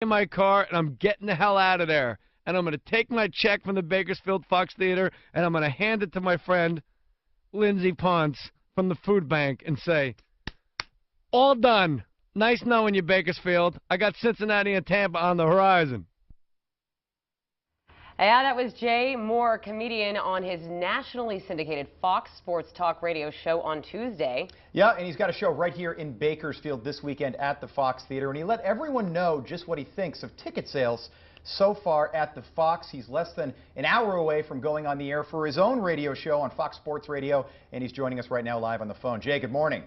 in my car and I'm getting the hell out of there. And I'm going to take my check from the Bakersfield Fox Theater and I'm going to hand it to my friend Lindsey Ponce from the food bank and say, all done. Nice knowing you, Bakersfield. I got Cincinnati and Tampa on the horizon. Yeah, that was Jay Mohr, comedian, on his nationally syndicated Fox Sports Talk radio show on Tuesday. Yeah, and he's got a show right here in Bakersfield this weekend at the Fox Theater, and he let everyone know just what he thinks of ticket sales so far at the Fox. He's less than an hour away from going on the air for his own radio show on Fox Sports Radio, and he's joining us right now live on the phone. Jay, good morning.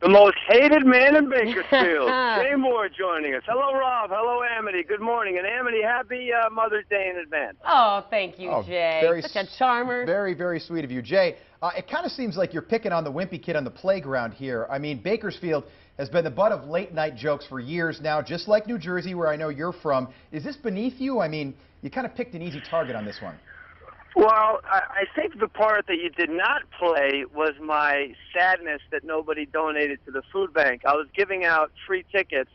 The most hated man in Bakersfield, Jay Mohr, joining us. Hello, Rob. Hello, Amity. Good morning. And Amity, happy Mother's Day in advance. Oh, thank you, Jay. Such a charmer. Very, very sweet of you. Jay, it kind of seems like you're picking on the wimpy kid on the playground here. I mean, Bakersfield has been the butt of late-night jokes for years now, just like New Jersey, where I know you're from. Is this beneath you? I mean, you kind of picked an easy target on this one. Well, I think the part that you did not play was my sadness that nobody donated to the food bank. I was giving out free tickets.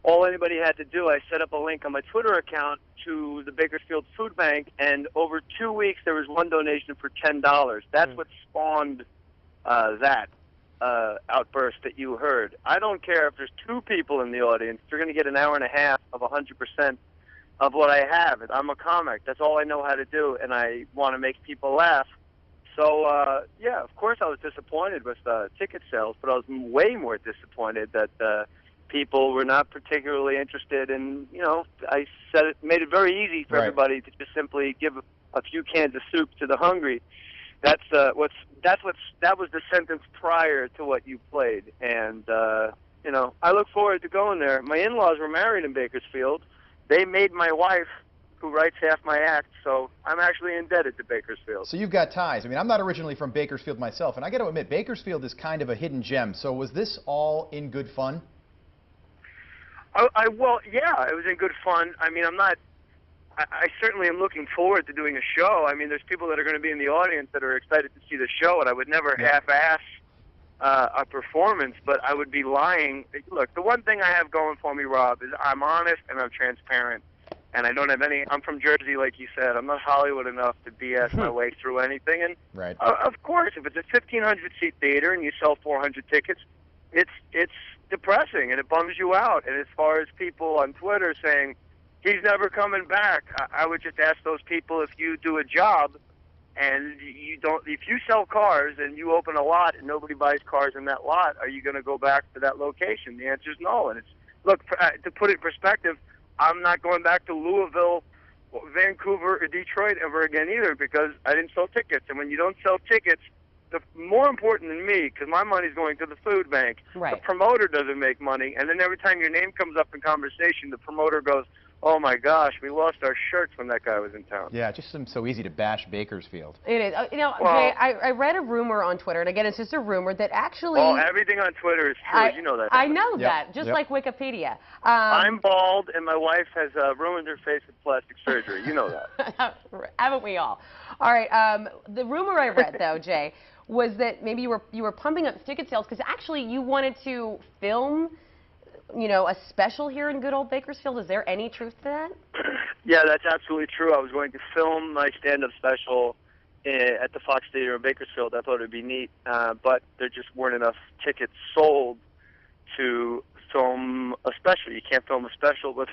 All anybody had to do, I set up a link on my Twitter account to the Bakersfield Food Bank, and over 2 weeks there was one donation for $10. That's what spawned that outburst that you heard. I don't care if there's 2 people in the audience. You're going to get an hour and a half of 100% of what I have. I'm a comic. That's all I know how to do, and I want to make people laugh. So, yeah, of course I was disappointed with ticket sales, but I was way more disappointed that people were not particularly interested in, you know, I said it, made it very easy for everybody to just simply give a few cans of soup to the hungry. That was the sentence prior to what you played, and, you know, I look forward to going there. My in-laws were married in Bakersfield. They made my wife, who writes half my act, so I'm actually indebted to Bakersfield. So you've got ties. I mean, I'm not originally from Bakersfield myself, and I got to admit, Bakersfield is kind of a hidden gem. So was this all in good fun? Well, yeah, it was in good fun. I mean, I certainly am looking forward to doing a show. I mean, there's people that are going to be in the audience that are excited to see the show, and I would never half-ass a performance, but I would be lying. Look, the one thing I have going for me, Rob, is I'm honest and I'm transparent, and I don't have any. I'm from Jersey, like you said. I'm not Hollywood enough to BS my way through anything. And of course, if it's a 1,500-seat theater and you sell 400 tickets, it's depressing and it bums you out. And as far as people on Twitter saying he's never coming back, I would just ask those people, if you do a job and if you sell cars and you open a lot and nobody buys cars in that lot, are you going to go back to that location? The answer is no. And look, to put it in perspective, I'm not going back to Louisville, Vancouver, or Detroit ever again either, because I didn't sell tickets. And when you don't sell tickets, the more important than me, because my money's going to the food bank, the promoter doesn't make money. And then every time your name comes up in conversation, the promoter goes, oh my gosh, we lost our shirts when that guy was in town. Yeah, it just seems so easy to bash Bakersfield. It is. You know, Jay, I read a rumor on Twitter, and again, it's just a rumor, that actually... Well, everything on Twitter is true. You know that. I know that, just like Wikipedia. I'm bald, and my wife has ruined her face with plastic surgery. You know that. Haven't we all? All right. The rumor I read, though, Jay, was that maybe you were pumping up ticket sales because actually you wanted to film, you know, a special here in good old Bakersfield. Is there any truth to that? Yeah, that's absolutely true. I was going to film my stand-up special at the Fox Theater in Bakersfield. I thought it would be neat, but there just weren't enough tickets sold to film a special. You can't film a special with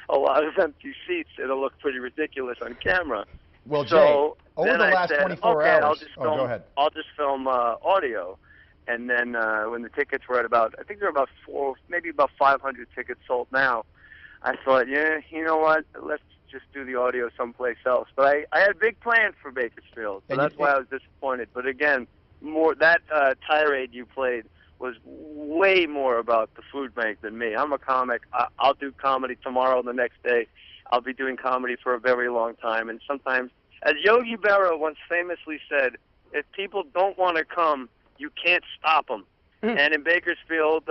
a lot of empty seats. It'll look pretty ridiculous on camera. Well, Jay, so over the last 24 hours... go ahead. I'll just film audio. And then when the tickets were at about, I think there were about maybe about 500 tickets sold now, I thought, yeah, you know what, let's just do the audio someplace else. But I had big plans for Bakersfield, so that's why I was disappointed. But again, that tirade you played was way more about the food bank than me. I'm a comic. I'll do comedy tomorrow, the next day. I'll be doing comedy for a very long time. And sometimes, as Yogi Berra once famously said, if people don't want to come, you can't stop them. And in Bakersfield,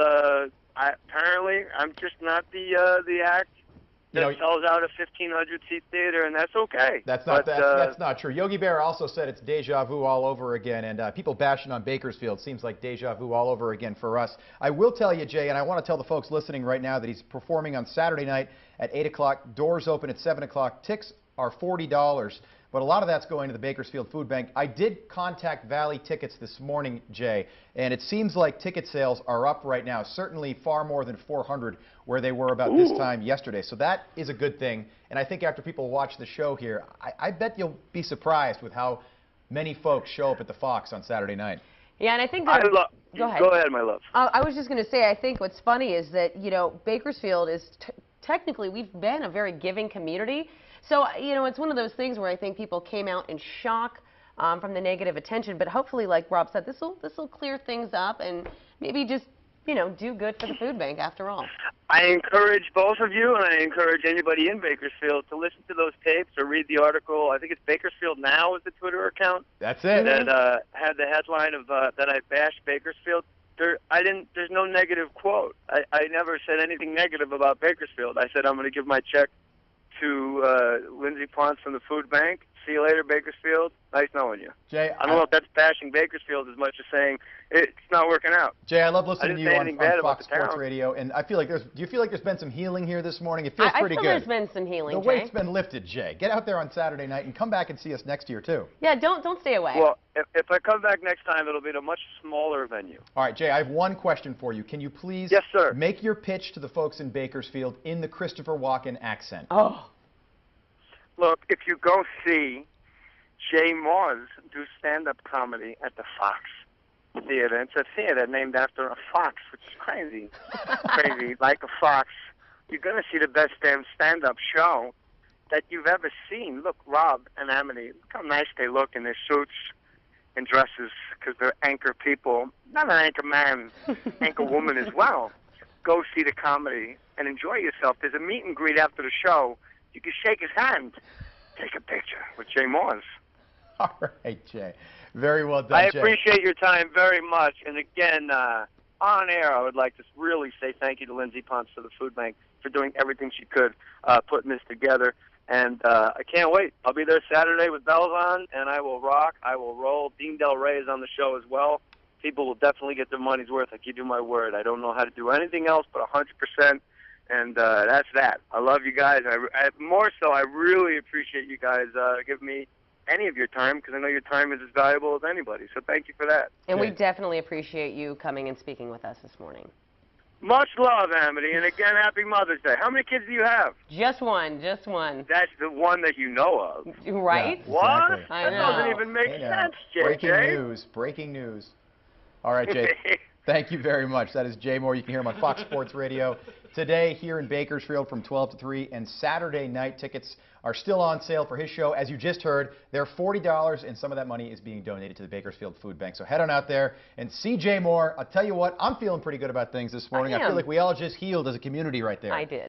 apparently, I'm just not the act You know, that sells out a 1,500-seat theater, and that's okay. that's not true. Yogi Berra also said it's deja vu all over again, and people bashing on Bakersfield seems like deja vu all over again for us. I will tell you, Jay, and I want to tell the folks listening right now that he's performing on Saturday night at 8 o'clock. Doors open at 7 o'clock. Tickets are $40. But a lot of that's going to the Bakersfield Food Bank. I did contact Valley Tickets this morning, Jay, and it seems like ticket sales are up right now, certainly far more than 400 where they were about this time yesterday. So that is a good thing. And I think after people watch the show here, I bet you'll be surprised with how many folks show up at the Fox on Saturday night. Yeah, and I think that... Go ahead. Go ahead, my love. I was just going to say, I think what's funny is that, you know, Bakersfield is technically, we've been a very giving community. So, you know, it's one of those things where I think people came out in shock from the negative attention. But hopefully, like Rob said, this will clear things up and maybe just, you know, do good for the food bank after all. I encourage both of you, and I encourage anybody in Bakersfield to listen to those tapes or read the article. I think it's Bakersfield Now is the Twitter account. That's it. That had the headline of that I bashed Bakersfield. There's no negative quote. I never said anything negative about Bakersfield. I said I'm going to give my check to Lindsey Ponce from the food bank. See you later, Bakersfield. Nice knowing you. Jay, I don't know if that's bashing Bakersfield as much as saying it's not working out. Jay, I love listening to you on Fox Sports town. Radio, and I feel like do you feel like there's been some healing here this morning? It feels pretty good. I feel there's been some healing, The Jay. weight's been lifted, Jay. Get out there on Saturday night and come back and see us next year, too. Yeah, don't stay away. Well, if I come back next time, it'll be at a much smaller venue. All right, Jay, I have one question for you. Can you please Yes, sir. make your pitch to the folks in Bakersfield in the Christopher Walken accent? Oh. Look, if you go see Jay Mohr do stand-up comedy at the Fox Theater, it's a theater named after a fox, which is crazy. Crazy, like a fox. You're going to see the best damn stand-up show that you've ever seen. Look, Rob and Amity, look how nice they look in their suits and dresses because they're anchor people. Not an anchor man, anchor woman as well. Go see the comedy and enjoy yourself. There's a meet and greet after the show. You can shake his hand, take a picture with Jay Mohr. All right, Jay. Very well done, I Jay. appreciate your time very much. And again, on air, I would like to really say thank you to Lindsey Ponce for the Food Bank for doing everything she could putting this together. And I can't wait. I'll be there Saturday with bells on, and I will rock. I will roll. Dean Del Rey is on the show as well. People will definitely get their money's worth. I give you my word. I don't know how to do anything else but 100%. And that's that. I love you guys. More so, I really appreciate you guys giving me any of your time, because I know your time is as valuable as anybody. So thank you for that. And we definitely appreciate you coming and speaking with us this morning. Much love, Amity. And again, happy Mother's Day. How many kids do you have? Just one, just one. That's the one that you know of. Right? Yeah, What? exactly. I That know. doesn't even make sense, JJ. Breaking news. All right, Jay. Thank you very much. That is Jay Mohr. You can hear him on Fox Sports Radio today here in Bakersfield from 12 to 3. And Saturday night tickets are still on sale for his show. As you just heard, they're $40, and some of that money is being donated to the Bakersfield Food Bank. So head on out there and see Jay Mohr. I'll tell you what, I'm feeling pretty good about things this morning. I feel like we all just healed as a community right there. I did.